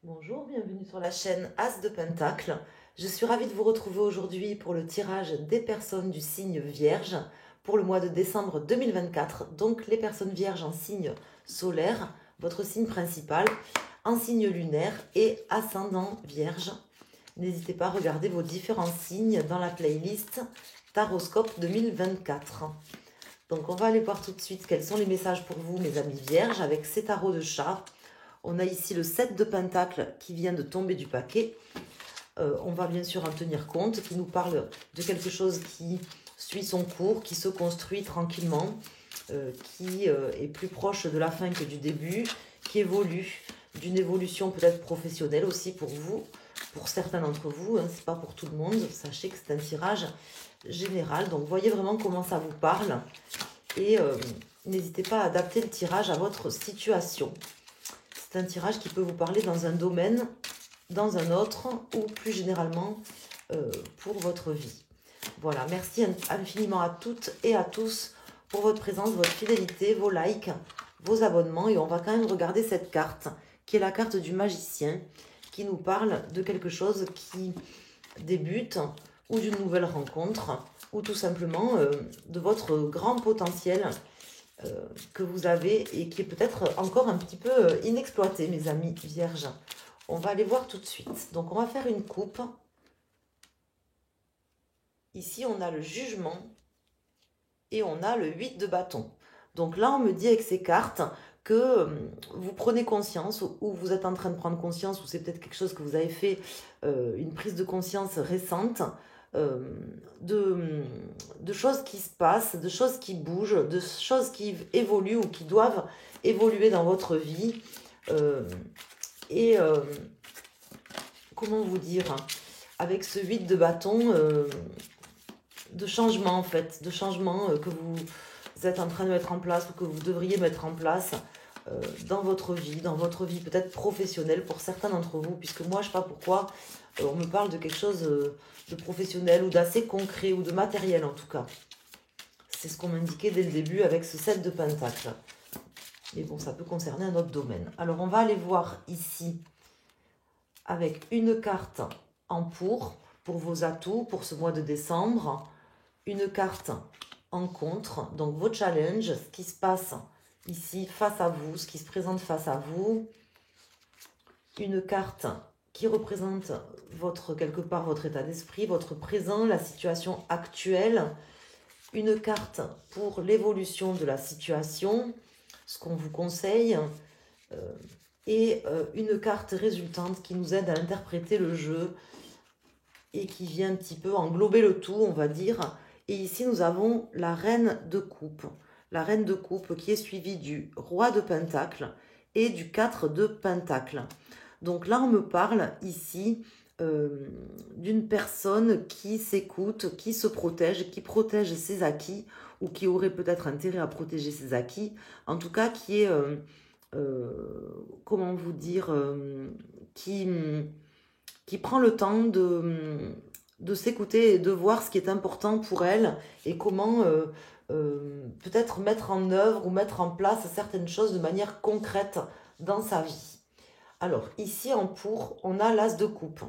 Bonjour, bienvenue sur la chaîne As de Pentacle. Je suis ravie de vous retrouver aujourd'hui pour le tirage des personnes du signe Vierge pour le mois de décembre 2024. Donc les personnes vierges en signe solaire, votre signe principal, en signe lunaire et ascendant Vierge. N'hésitez pas à regarder vos différents signes dans la playlist Taroscope 2024. Donc on va aller voir tout de suite quels sont les messages pour vous, mes amis vierges, avec ces tarots de chat. On a ici le 7 de Pentacle qui vient de tomber du paquet. On va bien sûr en tenir compte, qui nous parle de quelque chose qui suit son cours, qui se construit tranquillement, qui est plus proche de la fin que du début, qui évolue, d'une évolution peut-être professionnelle aussi pour vous, pour certains d'entre vous, hein, c'est pas pour tout le monde. Sachez que c'est un tirage général, donc voyez vraiment comment ça vous parle et n'hésitez pas à adapter le tirage à votre situation. C'est un tirage qui peut vous parler dans un domaine, dans un autre, ou plus généralement pour votre vie. Voilà, merci infiniment à toutes et à tous pour votre présence, votre fidélité, vos likes, vos abonnements. Et on va quand même regarder cette carte, qui est la carte du magicien, qui nous parle de quelque chose qui débute, ou d'une nouvelle rencontre, ou tout simplement de votre grand potentiel que vous avez et qui est peut-être encore un petit peu inexploité, mes amis vierges. On va aller voir tout de suite. Donc, on va faire une coupe. Ici, on a le jugement et on a le 8 de bâton. Donc là, on me dit avec ces cartes que vous prenez conscience ou vous êtes en train de prendre conscience ou c'est peut-être quelque chose que vous avez fait, une prise de conscience récente, de choses qui se passent, de choses qui bougent, de choses qui évoluent ou qui doivent évoluer dans votre vie. Comment vous dire, avec ce 8 de bâton, de changement en fait, de changement que vous êtes en train de mettre en place ou que vous devriez mettre en place dans votre vie peut-être professionnelle pour certains d'entre vous, puisque moi je ne sais pas pourquoi on me parle de quelque chose de professionnel ou d'assez concret ou de matériel en tout cas. C'est ce qu'on m'indiquait dès le début avec ce 7 de Pentacle. Mais bon, ça peut concerner un autre domaine. Alors on va aller voir ici avec une carte en pour vos atouts pour ce mois de décembre, une carte en contre, donc vos challenges, ce qui se passe ici face à vous, ce qui se présente face à vous, une carte qui représente quelque part votre état d'esprit, votre présent, la situation actuelle, une carte pour l'évolution de la situation, ce qu'on vous conseille, et une carte résultante qui nous aide à interpréter le jeu et qui vient un petit peu englober le tout, on va dire. Et ici, nous avons la reine de coupe. La reine de coupe qui est suivie du roi de pentacle et du 4 de pentacle. Donc là, on me parle ici d'une personne qui s'écoute, qui se protège, qui protège ses acquis ou qui aurait peut-être intérêt à protéger ses acquis. En tout cas, qui est, comment vous dire, qui prend le temps de s'écouter et de voir ce qui est important pour elle et comment peut-être mettre en œuvre ou mettre en place certaines choses de manière concrète dans sa vie. Alors, ici en pour, on a l'as de coupe.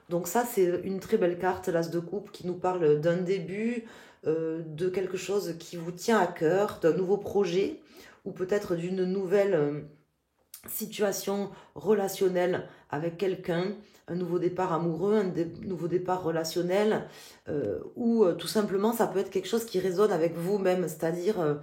Donc ça, c'est une très belle carte, l'as de coupe, qui nous parle d'un début, de quelque chose qui vous tient à cœur, d'un nouveau projet ou peut-être d'une nouvelle situation relationnelle avec quelqu'un, un nouveau départ amoureux, nouveau départ relationnel, ou tout simplement ça peut être quelque chose qui résonne avec vous-même, c'est-à-dire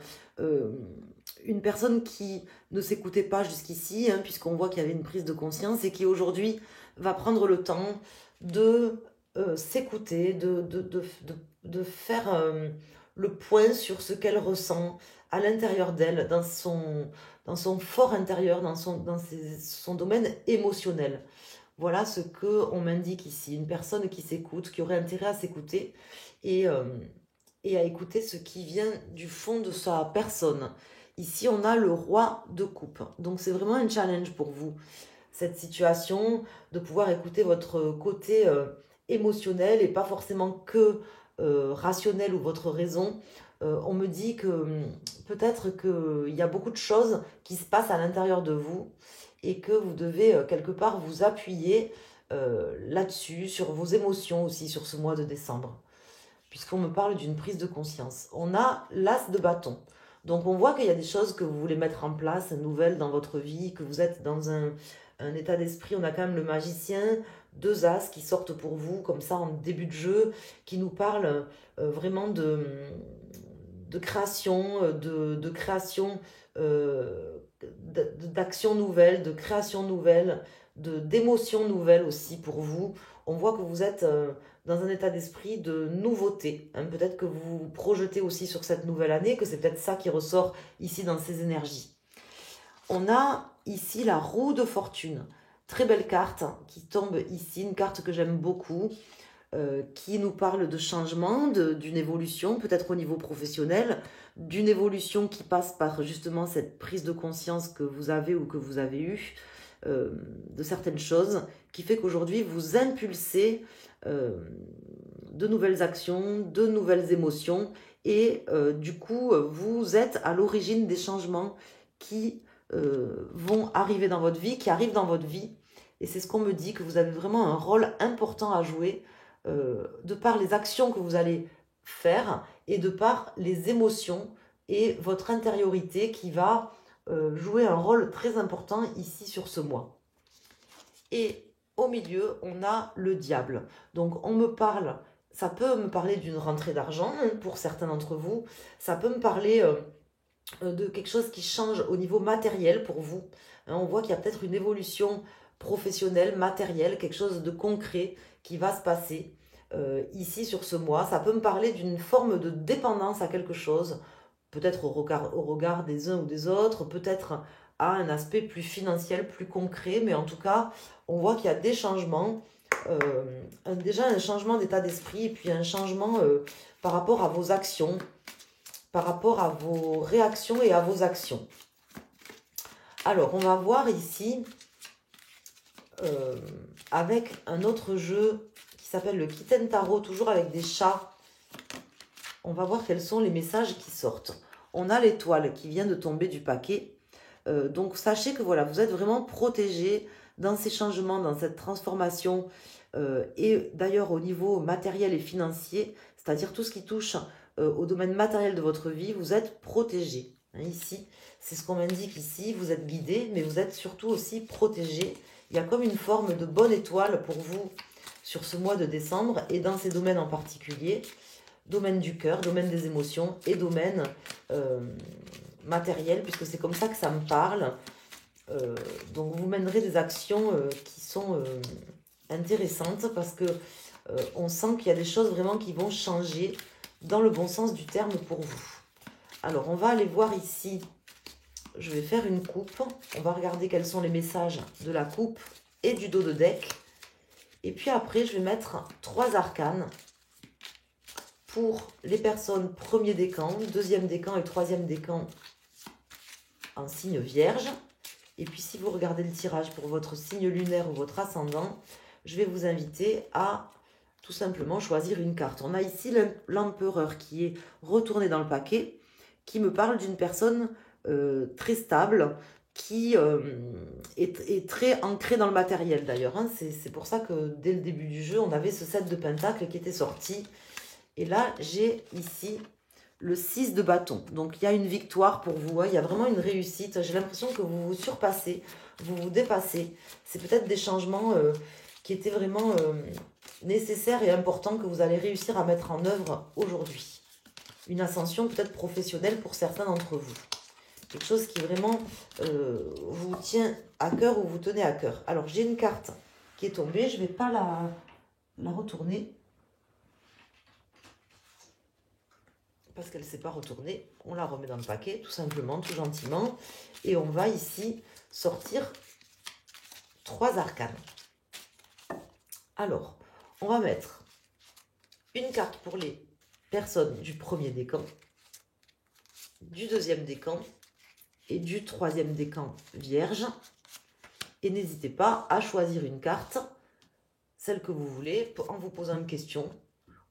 une personne qui ne s'écoutait pas jusqu'ici, hein, puisqu'on voit qu'il y avait une prise de conscience et qui aujourd'hui va prendre le temps de s'écouter, de faire le point sur ce qu'elle ressent à l'intérieur d'elle, dans son fort intérieur, dans son domaine émotionnel. Voilà ce qu'on m'indique ici. Une personne qui s'écoute, qui aurait intérêt à s'écouter et à écouter ce qui vient du fond de sa personne. Ici, on a le roi de coupe. Donc, c'est vraiment un challenge pour vous, cette situation, de pouvoir écouter votre côté émotionnel et pas forcément que rationnel ou votre raison. On me dit que peut-être qu'il y a beaucoup de choses qui se passent à l'intérieur de vous et que vous devez quelque part vous appuyer là-dessus, sur vos émotions aussi, sur ce mois de décembre, puisqu'on me parle d'une prise de conscience. On a l'as de bâton. Donc on voit qu'il y a des choses que vous voulez mettre en place, nouvelles dans votre vie, que vous êtes dans un état d'esprit. On a quand même le magicien, deux as qui sortent pour vous, comme ça en début de jeu, qui nous parlent vraiment de création, de création, d'actions nouvelles, de création nouvelle, d'émotions nouvelles aussi pour vous. On voit que vous êtes dans un état d'esprit de nouveauté. Hein. Peut-être que vous vous projetez aussi sur cette nouvelle année, que c'est peut-être ça qui ressort ici dans ces énergies. On a ici la roue de fortune. Très belle carte qui tombe ici, une carte que j'aime beaucoup, qui nous parle de changement, d'une évolution, peut-être au niveau professionnel, d'une évolution qui passe par justement cette prise de conscience que vous avez ou que vous avez eue, de certaines choses, qui fait qu'aujourd'hui vous impulsez de nouvelles actions, de nouvelles émotions, et du coup vous êtes à l'origine des changements qui vont arriver dans votre vie, qui arrivent dans votre vie, et c'est ce qu'on me dit, que vous avez vraiment un rôle important à jouer de par les actions que vous allez faire et de par les émotions et votre intériorité qui va jouer un rôle très important ici sur ce mois. Et au milieu, on a le diable. Donc on me parle, ça peut me parler d'une rentrée d'argent pour certains d'entre vous, ça peut me parler de quelque chose qui change au niveau matériel pour vous. Hein, on voit qu'il y a peut-être une évolution professionnelle, matérielle, quelque chose de concret qui va se passer ici sur ce mois. Ça peut me parler d'une forme de dépendance à quelque chose, peut-être au regard des uns ou des autres, peut-être à un aspect plus financier, plus concret, mais en tout cas, on voit qu'il y a des changements, déjà un changement d'état d'esprit, et puis un changement par rapport à vos actions, par rapport à vos réactions et à vos actions. Alors, on va voir ici, avec un autre jeu qui s'appelle le Kitten Tarot, toujours avec des chats. On va voir quels sont les messages qui sortent. On a l'étoile qui vient de tomber du paquet. Donc, sachez que voilà, vous êtes vraiment protégés dans ces changements, dans cette transformation. Et d'ailleurs, au niveau matériel et financier, c'est-à-dire tout ce qui touche au domaine matériel de votre vie, vous êtes protégés. Hein, ici, c'est ce qu'on m'indique ici. Vous êtes guidés, mais vous êtes surtout aussi protégés. Il y a comme une forme de bonne étoile pour vous sur ce mois de décembre et dans ces domaines en particulier. Domaine du cœur, domaine des émotions et domaine matériel, puisque c'est comme ça que ça me parle. Donc vous mènerez des actions qui sont intéressantes parce que on sent qu'il y a des choses vraiment qui vont changer dans le bon sens du terme pour vous. Alors on va aller voir ici, je vais faire une coupe, on va regarder quels sont les messages de la coupe et du dos de deck. Et puis après je vais mettre 3 arcanes pour les personnes premier décan, deuxième décan et troisième décan en signe vierge. Et puis si vous regardez le tirage pour votre signe lunaire ou votre ascendant, je vais vous inviter à tout simplement choisir une carte. On a ici l'empereur qui est retourné dans le paquet, qui me parle d'une personne très stable, qui est très ancrée dans le matériel d'ailleurs. Hein. C'est pour ça que dès le début du jeu, on avait ce 7 de pentacles qui était sorti. Et là, j'ai ici le 6 de bâton. Donc, il y a une victoire pour vous. Hein. Il y a vraiment une réussite. J'ai l'impression que vous vous surpassez, vous vous dépassez. C'est peut-être des changements qui étaient vraiment nécessaires et importants que vous allez réussir à mettre en œuvre aujourd'hui. Une ascension peut-être professionnelle pour certains d'entre vous. Quelque chose qui vraiment vous tient à cœur ou vous tenez à cœur. Alors, j'ai une carte qui est tombée. Je ne vais pas la retourner. Parce qu'elle ne s'est pas retournée, on la remet dans le paquet, tout simplement, tout gentiment. Et on va ici sortir 3 arcanes. Alors, on va mettre une carte pour les personnes du premier décan, du deuxième décan et du troisième décan vierge. Et n'hésitez pas à choisir une carte, celle que vous voulez, en vous posant une question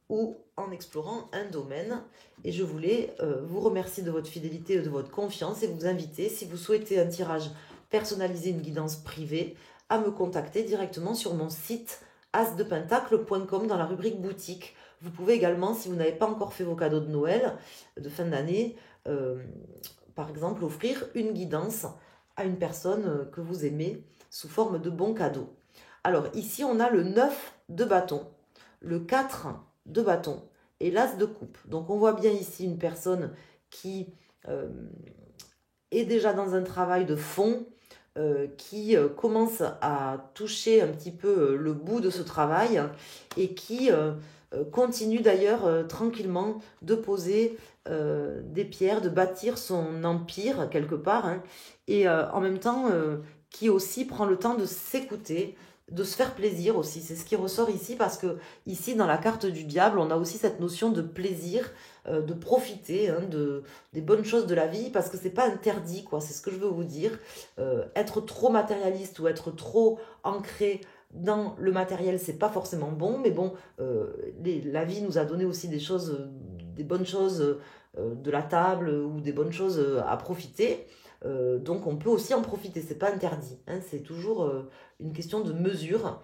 ou en explorant un domaine. Et je voulais vous remercier de votre fidélité et de votre confiance et vous inviter, si vous souhaitez un tirage personnaliser une guidance privée, à me contacter directement sur mon site asdepentacle.com dans la rubrique boutique. Vous pouvez également, si vous n'avez pas encore fait vos cadeaux de Noël, de fin d'année, par exemple, offrir une guidance à une personne que vous aimez sous forme de bon cadeau. Alors ici, on a le 9 de bâton, le 4 de bâton et l'as de coupe. Donc on voit bien ici une personne qui est déjà dans un travail de fond, qui commence à toucher un petit peu le bout de ce travail et qui continue d'ailleurs tranquillement de poser des pierres, de bâtir son empire quelque part, hein, et en même temps qui aussi prend le temps de s'écouter, de se faire plaisir aussi. C'est ce qui ressort ici parce que ici dans la carte du diable, on a aussi cette notion de plaisir, de profiter hein, des bonnes choses de la vie parce que c'est pas interdit, quoi. C'est ce que je veux vous dire. Être trop matérialiste ou être trop ancré dans le matériel, c'est pas forcément bon, mais bon, la vie nous a donné aussi des choses, des bonnes choses de la table ou des bonnes choses à profiter. Donc on peut aussi en profiter, c'est pas interdit, hein, c'est toujours une question de mesure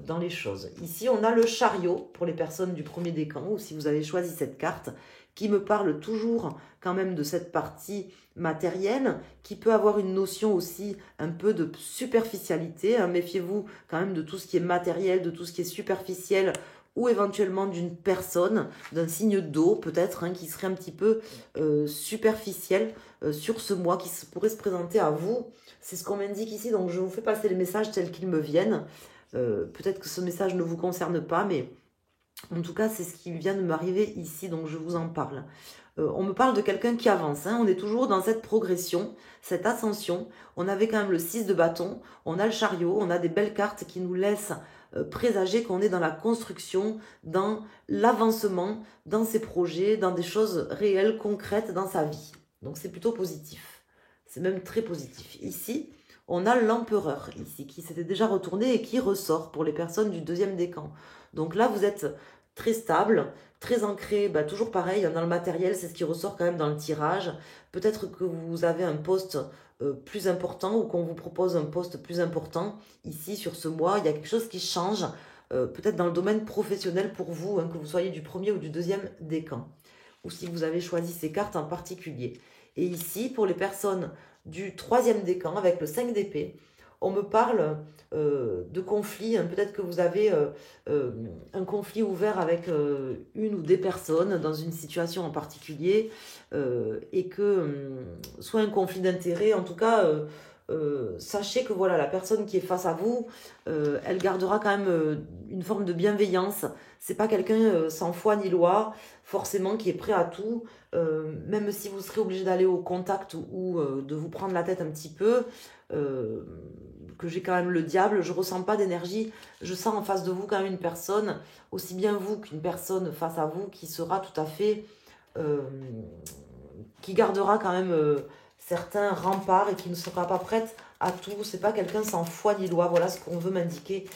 dans les choses. Ici on a le chariot pour les personnes du premier décan, ou si vous avez choisi cette carte, qui me parle toujours quand même de cette partie matérielle, qui peut avoir une notion aussi un peu de superficialité, hein. Méfiez-vous quand même de tout ce qui est matériel, de tout ce qui est superficiel, ou éventuellement d'une personne, d'un signe d'eau peut-être, hein, qui serait un petit peu superficiel sur ce mois, qui pourrait se présenter à vous. C'est ce qu'on m'indique ici, donc je vous fais passer les messages tels qu'ils me viennent. Peut-être que ce message ne vous concerne pas, mais en tout cas, c'est ce qui vient de m'arriver ici, donc je vous en parle. On me parle de quelqu'un qui avance, hein. On est toujours dans cette progression, cette ascension. On avait quand même le 6 de bâton, on a le chariot, on a des belles cartes qui nous laissent présager qu'on est dans la construction, dans l'avancement, dans ses projets, dans des choses réelles, concrètes dans sa vie. Donc c'est plutôt positif, c'est même très positif. Ici, on a l'empereur, ici, qui s'était déjà retourné et qui ressort pour les personnes du deuxième décan. Donc là, vous êtes très stable, très ancré, bah, toujours pareil, dans le matériel, c'est ce qui ressort quand même dans le tirage. Peut-être que vous avez un poste plus important ou qu'on vous propose un poste plus important. Ici, sur ce mois, il y a quelque chose qui change, peut-être dans le domaine professionnel pour vous, hein, que vous soyez du premier ou du deuxième décan, ou si vous avez choisi ces cartes en particulier. Et ici, pour les personnes du troisième décan, avec le 5 d'épée, on me parle de conflit, hein. Peut-être que vous avez un conflit ouvert avec une ou des personnes dans une situation en particulier et que soit un conflit d'intérêts, en tout cas, sachez que voilà, la personne qui est face à vous, elle gardera quand même une forme de bienveillance. C'est pas quelqu'un sans foi ni loi, forcément qui est prêt à tout, même si vous serez obligé d'aller au contact ou de vous prendre la tête un petit peu. Que j'ai quand même le diable, je ressens pas d'énergie, je sens en face de vous quand même une personne, aussi bien vous qu'une personne face à vous, qui sera tout à fait, qui gardera quand même certains remparts et qui ne sera pas prête à tout. C'est pas quelqu'un sans foi ni loi. Voilà ce qu'on veut m'indiquer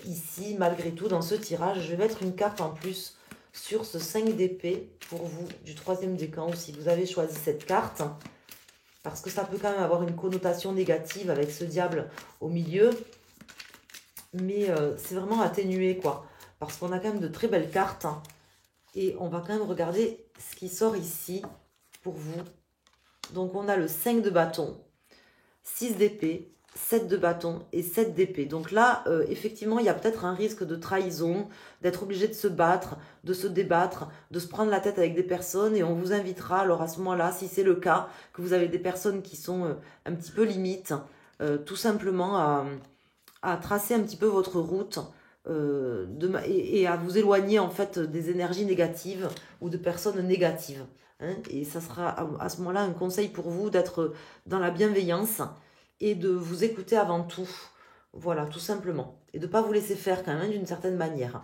ici, malgré tout, dans ce tirage. Je vais mettre une carte en plus sur ce 5 d'épée pour vous, du troisième décan, ou si vous avez choisi cette carte, parce que ça peut quand même avoir une connotation négative avec ce diable au milieu, mais c'est vraiment atténué, quoi, parce qu'on a quand même de très belles cartes, hein, et on va quand même regarder ce qui sort ici pour vous. Donc on a le 5 de bâton, 6 d'épée, 7 de bâton et 7 d'épée. Donc là, effectivement, il y a peut-être un risque de trahison, d'être obligé de se battre, de se débattre, de se prendre la tête avec des personnes. Et on vous invitera, alors à ce moment-là, si c'est le cas, que vous avez des personnes qui sont un petit peu limites, tout simplement à tracer un petit peu votre route et à vous éloigner en fait des énergies négatives ou de personnes négatives. Hein. Et ça sera à ce moment-là un conseil pour vous d'être dans la bienveillance et de vous écouter avant tout. Voilà, tout simplement. Et de ne pas vous laisser faire quand même d'une certaine manière.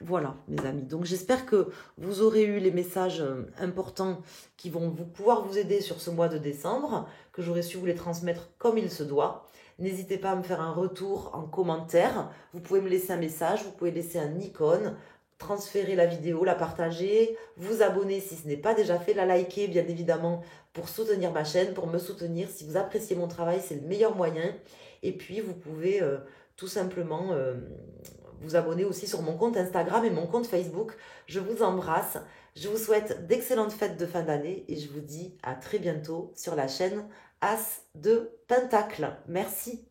Voilà, mes amis. Donc, j'espère que vous aurez eu les messages importants qui vont pouvoir vous aider sur ce mois de décembre, que j'aurai su vous les transmettre comme il se doit. N'hésitez pas à me faire un retour en commentaire. Vous pouvez me laisser un message, vous pouvez laisser un icône, transférer la vidéo, la partager, vous abonner si ce n'est pas déjà fait, la liker bien évidemment pour soutenir ma chaîne, pour me soutenir. Si vous appréciez mon travail, c'est le meilleur moyen. Et puis, vous pouvez tout simplement vous abonner aussi sur mon compte Instagram et mon compte Facebook. Je vous embrasse. Je vous souhaite d'excellentes fêtes de fin d'année et je vous dis à très bientôt sur la chaîne As de Pentacle. Merci.